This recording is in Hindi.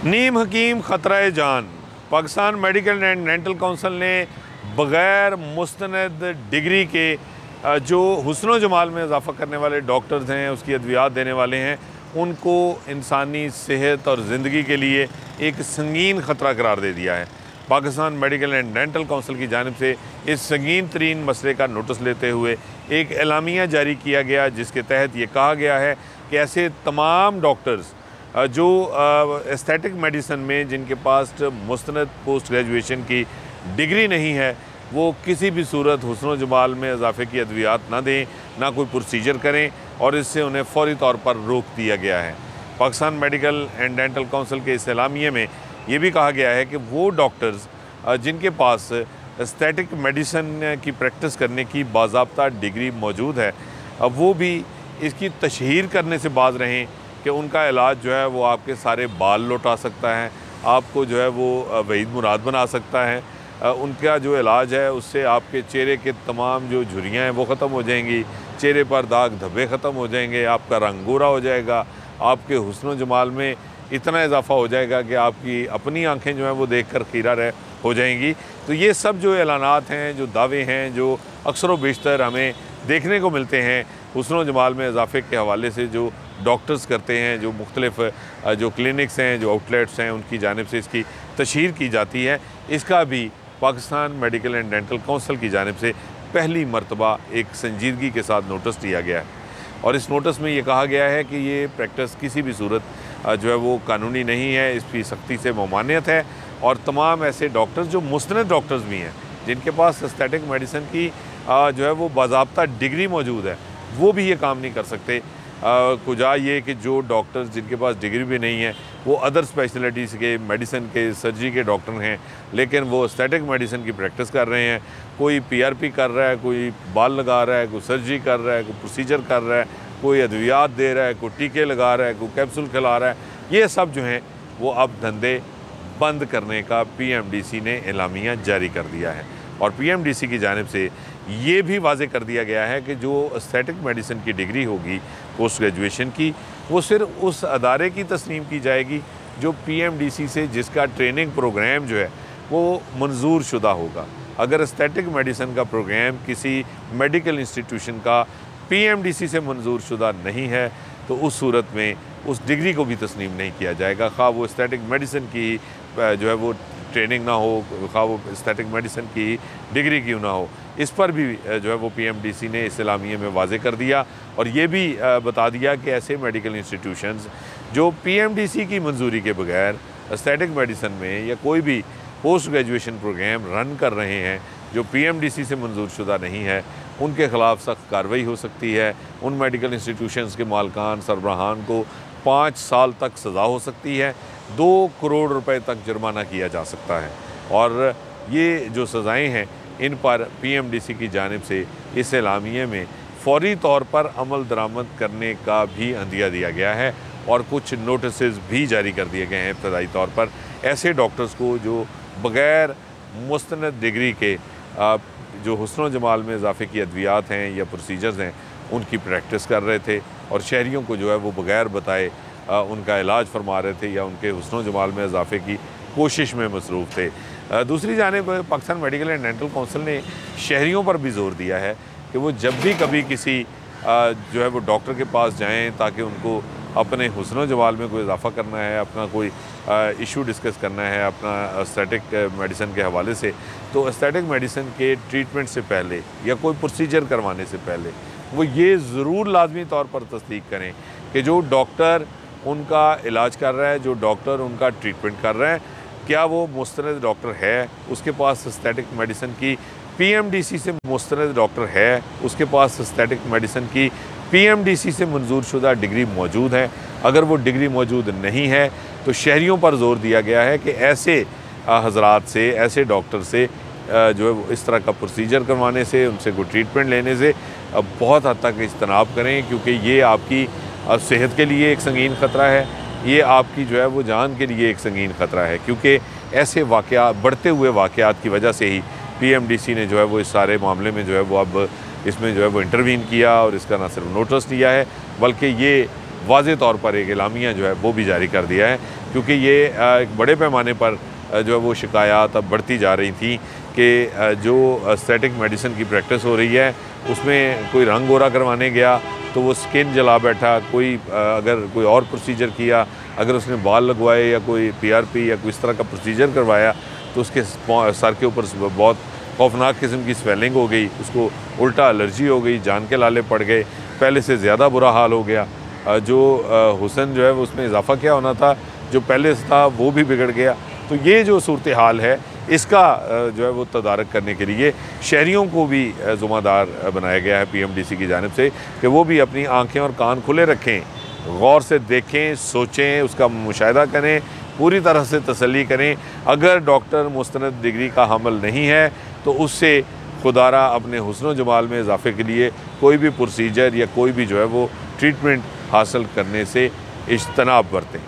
नीम हकीम ख़तरा जान। Pakistan medical and dental council ने बग़ैर मुस्तनद डिग्री के जो हुस्न जमाल में इजाफ़ा करने वाले डॉक्टर्स हैं, उसकी अद्वियात देने वाले हैं, उनको इंसानी सेहत और ज़िंदगी के लिए एक संगीन ख़तरा करार दे दिया है। Pakistan medical and dental council की जानिब से इस संगीन तरीन मसले का नोटिस लेते हुए एक एलामिया जारी किया गया, जिसके तहत ये कहा गया है कि ऐसे तमाम डॉक्टर्स जो एस्थेटिक मेडिसिन में जिनके पास मुस्तनद पोस्ट ग्रेजुएशन की डिग्री नहीं है, वो किसी भी सूरत हुस्न जमाल में इजाफ़े की अद्वियात ना दें, ना कोई प्रोसीजर करें, और इससे उन्हें फ़ौरी तौर पर रोक दिया गया है। Pakistan medical and dental council के इस एलामिये में ये भी कहा गया है कि वो डॉक्टर्स जिनके पास एस्थेटिक मेडिसिन की प्रैक्टिस करने की बाज़ाब्ता डिग्री मौजूद है, अब वो भी इसकी तशहीर करने से बाज रहें कि उनका इलाज जो है वो आपके सारे बाल लौटा सकता है, आपको जो है वो वहीद मुराद बना सकता है। उनका जो इलाज है उससे आपके चेहरे के तमाम जो झुर्रियाँ हैं वो ख़त्म हो जाएंगी, चेहरे पर दाग धब्बे ख़त्म हो जाएंगे, आपका रंग गोरा हो जाएगा, आपके हुस्न जमाल में इतना इजाफ़ा हो जाएगा कि आपकी अपनी आँखें जो हैं वो देख कर खीरा रह हो जाएंगी। तो ये सब जो ऐलानात हैं, जो दावे हैं, जो अक्सर व बेशतर हमें देखने को मिलते हैं हुस्न जमाल में इजाफ़े के हवाले से जो डॉक्टर्स करते हैं, जो मुख्तलिफ़ जो क्लिनिक्स हैं, जो आउटलेट्स हैं, उनकी जानिब से इसकी तशहीर की जाती है, इसका भी Pakistan medical and dental council की जानिब से पहली मरतबा एक संजीदगी के साथ नोटिस दिया गया है। और इस नोटिस में ये कहा गया है कि ये प्रैक्टिस किसी भी सूरत जो है वो कानूनी नहीं है, इसकी सख्ती से ममानियत है, और तमाम ऐसे डॉक्टर्स जो मुस्तनद डॉक्टर्स भी हैं, जिनके पास एस्थेटिक मेडिसिन की जो है वो बाज़ाब्ता डिग्री मौजूद है, वो भी ये काम नहीं कर सकते। कुजा ये कि जो डॉक्टर्स जिनके पास डिग्री भी नहीं है वो अदर स्पेशलिटीज़ के मेडिसिन के सर्जरी के डॉक्टर हैं, लेकिन वो एस्थेटिक मेडिसिन की प्रैक्टिस कर रहे हैं। कोई पीआरपी कर रहा है, कोई बाल लगा रहा है, कोई सर्जरी कर रहा है, कोई प्रोसीजर कर रहा है, कोई अद्वियात दे रहा है, कोई टीके लगा रहा है, कोई कैप्सूल खिला रहा है। ये सब जो हैं वो अब धंधे बंद करने का पीएमडीसी ने एलामिया जारी कर दिया है। और पीएमडीसी की जानिब से ये भी वाज़े कर दिया गया है कि जो एस्थेटिक मेडिसिन की डिग्री होगी पोस्ट ग्रेजुएशन की, वो सिर्फ उस अदारे की तस्लीम की जाएगी जो पीएमडीसी से जिसका ट्रेनिंग प्रोग्राम जो है वो मंजूर शुदा होगा। अगर एस्थेटिक मेडिसिन का प्रोग्राम किसी मेडिकल इंस्टीट्यूशन का पीएमडीसी से मंजूर शुदा नहीं है, तो उस सूरत में उस डिग्री को भी तस्लीम नहीं किया जाएगा, खा वो एस्थेटिक मेडिसिन की जो है वो ट्रेनिंग ना हो, खा वो एस्थेटिक मेडिसिन की डिग्री क्यों ना हो। इस पर भी जो है वो पीएमडीसी ने इस एलामिये में वाज़े कर दिया, और ये भी बता दिया कि ऐसे मेडिकल इंस्टीट्यूशंस जो पीएमडीसी की मंजूरी के बगैर एस्थेटिक मेडिसिन में या कोई भी पोस्ट ग्रेजुएशन प्रोग्राम रन कर रहे हैं जो पीएमडीसी से मंजूर शुदा नहीं है, उनके ख़िलाफ़ सख्त कार्रवाई हो सकती है। उन मेडिकल इंस्टीट्यूशंस के मालकान सरबराहान को 5 साल तक सज़ा हो सकती है, 2 करोड़ रुपए तक जुर्माना किया जा सकता है। और ये जो सज़ाएँ हैं इन पर पीएमडीसी की जानिब से इस एलामिये में फ़ौरी तौर पर अमल दरामद करने का भी अंदिया दिया गया है, और कुछ नोटिस भी जारी कर दिए गए हैं इब्तदाई तौर पर ऐसे डॉक्टर्स को जो बग़ैर मुस्तनद डिग्री के जो हुस्न जमाल में इजाफ़े की अद्वियात हैं या प्रोसीजर्स हैं उनकी प्रैक्टिस कर रहे थे, और शहरियों को जो है वो बग़ैर बताए उनका इलाज फरमा रहे थे या उनके हुस्न जमाल में इजाफ़े की कोशिश में मसरूफ़ थे। दूसरी जानिब Pakistan medical and dental council ने शहरियों पर भी ज़ोर दिया है कि वो जब भी कभी किसी जो है वो डॉक्टर के पास जाएं ताकि उनको अपने हुस्न जमाल में कोई इजाफ़ा करना है, अपना कोई इशू डिस्कस करना है अपना एस्थेटिक मेडिसिन के हवाले से, तो एस्थेटिक मेडिसिन के ट्रीटमेंट से पहले या कोई प्रोसीजर करवाने से पहले वो ये ज़रूर लाजमी तौर पर तस्दीक करें कि जो डॉक्टर उनका इलाज कर रहा है, जो डॉक्टर उनका ट्रीटमेंट कर रहा है, क्या वो मुस्तनद डॉक्टर है, उसके पास एस्थेटिक मेडिसिन की पीएमडीसी से मुस्तनद डॉक्टर है, उसके पास एस्थेटिक मेडिसिन की पीएमडीसी से मंजूर शुदा डिग्री मौजूद है। अगर वो डिग्री मौजूद नहीं है तो शहरियों पर जोर दिया गया है कि ऐसे हजरात से, ऐसे डॉक्टर से जो है वो इस तरह का प्रोसीजर करवाने से, उनसे कोई ट्रीटमेंट लेने से बहुत हद तक इज्तनाब करें, क्योंकि ये आपकी सेहत के लिए एक संगीन ख़तरा है, ये आपकी जो है वो जान के लिए एक संगीन ख़तरा है। क्योंकि ऐसे वाक़यात, बढ़ते हुए वाक़यात की वजह से ही पीएमडीसी ने जो है वो इस सारे मामले में जो है वो अब इसमें जो है वो इंटरवीन किया, और इसका ना सिर्फ नोटिस लिया है बल्कि ये वाज़े तौर पर एक एलामिया जो है वो भी जारी कर दिया है, क्योंकि ये एक बड़े पैमाने पर जो है वो शिकायत अब बढ़ती जा रही थी कि जो एस्थेटिक मेडिसिन की प्रैक्टिस हो रही है उसमें कोई रंग गोरा करवाने गया तो वो स्किन जला बैठा, कोई अगर कोई और प्रोसीजर किया, अगर उसने बाल लगवाए या कोई PRP या कोई इस तरह का प्रोसीजर करवाया तो उसके सर के ऊपर बहुत खौफनाक किस्म की स्वेलिंग हो गई, उसको उल्टा एलर्जी हो गई, जान के लाले पड़ गए, पहले से ज़्यादा बुरा हाल हो गया। जो हुस्न जो है उसमें इजाफा क्या होना था, जो पहले से था वो भी बिगड़ गया। तो ये जो सूरत हाल है इसका जो है वो तदारक करने के लिए शहरियों को भी ज़िम्मेदार बनाया गया है PMDC की जानिब से कि वो भी अपनी आँखें और कान खुले रखें, गौर से देखें, सोचें, उसका मुशाहिदा करें, पूरी तरह से तसल्ली करें। अगर डॉक्टर मुस्तनद डिग्री का हामिल नहीं है तो उससे खुदारा अपने हुस्न जमाल में इजाफे के लिए कोई भी प्रोसीजर या कोई भी जो है वो ट्रीटमेंट हासिल करने से इज्तनाब बरतें।